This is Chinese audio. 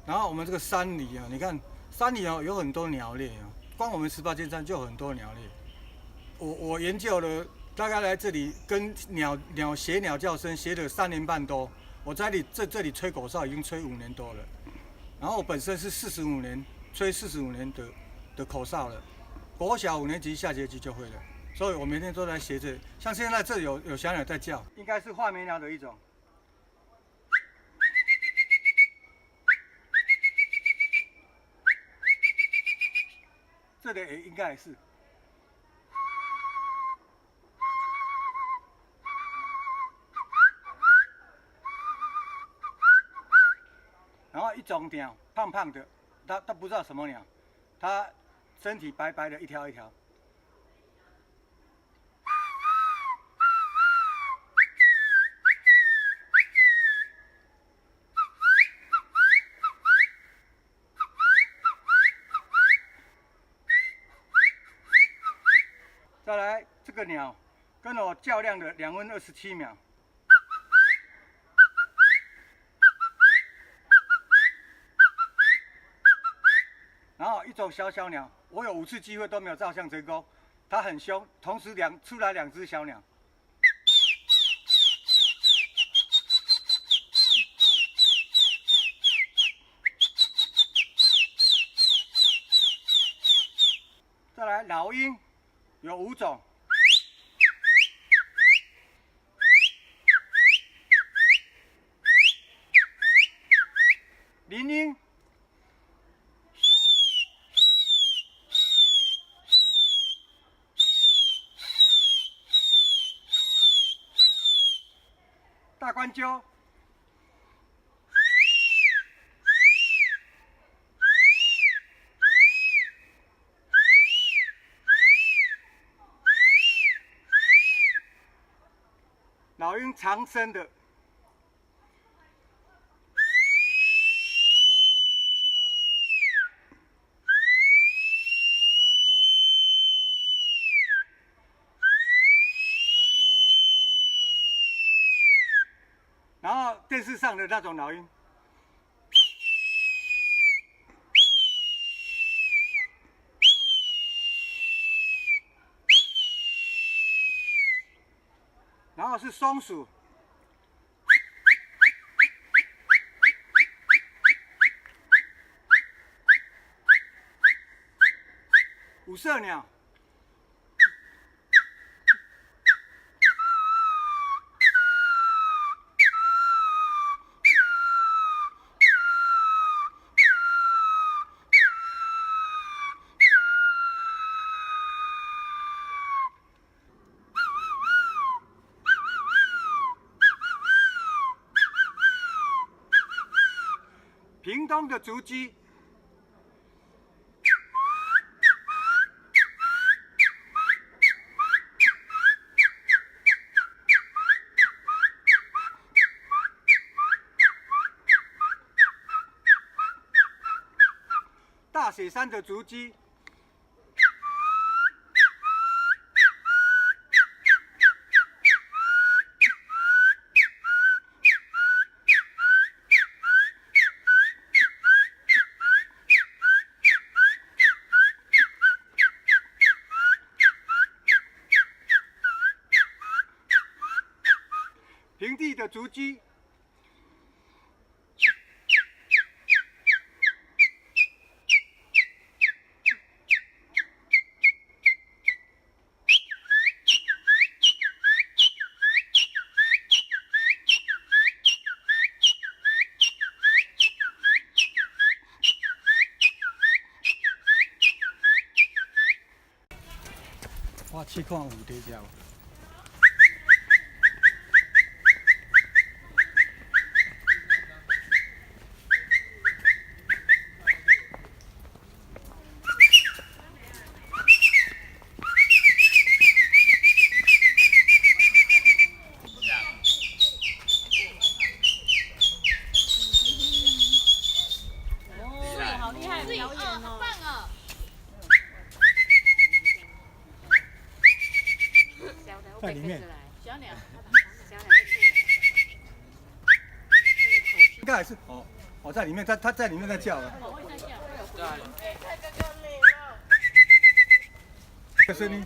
然后我们这个山里啊，你看山里哦有很多鸟类啊，光我们18尖山就有很多鸟类。我研究了，大概来这里跟鸟学鸟叫声学了3年半多。我在这里吹口哨已经吹5年多了。然后我本身是45年吹45年的口哨了，国小5年级下学期就会了，所以我每天都在学这。像现在这里有小鸟在叫，应该是画眉鸟的一种。这里也应该也是。然后一种鸟，胖胖的，它不知道什么鸟，它身体白白的，一条一条。再来这个鸟，跟我较量的2分27秒。然后一种小鸟，我有5次机会都没有照相成功，它很凶，同时出来2只小鸟。再来老鹰，有5种。林鹰。大冠鸠，老鹰长声的，然后电视上的那种老鹰。然后是松鼠，五色鸟，屏东的竹鸡，大雪山的竹鸡，平地的竹鸡，我去看蝴蝶鸟。好厉害的表演哦！好棒哦！在里面，小鸟，小鸟会出来，这个口应该还是哦。哦，在里面，它在里面在叫了。我会在叫。对啊，这声音。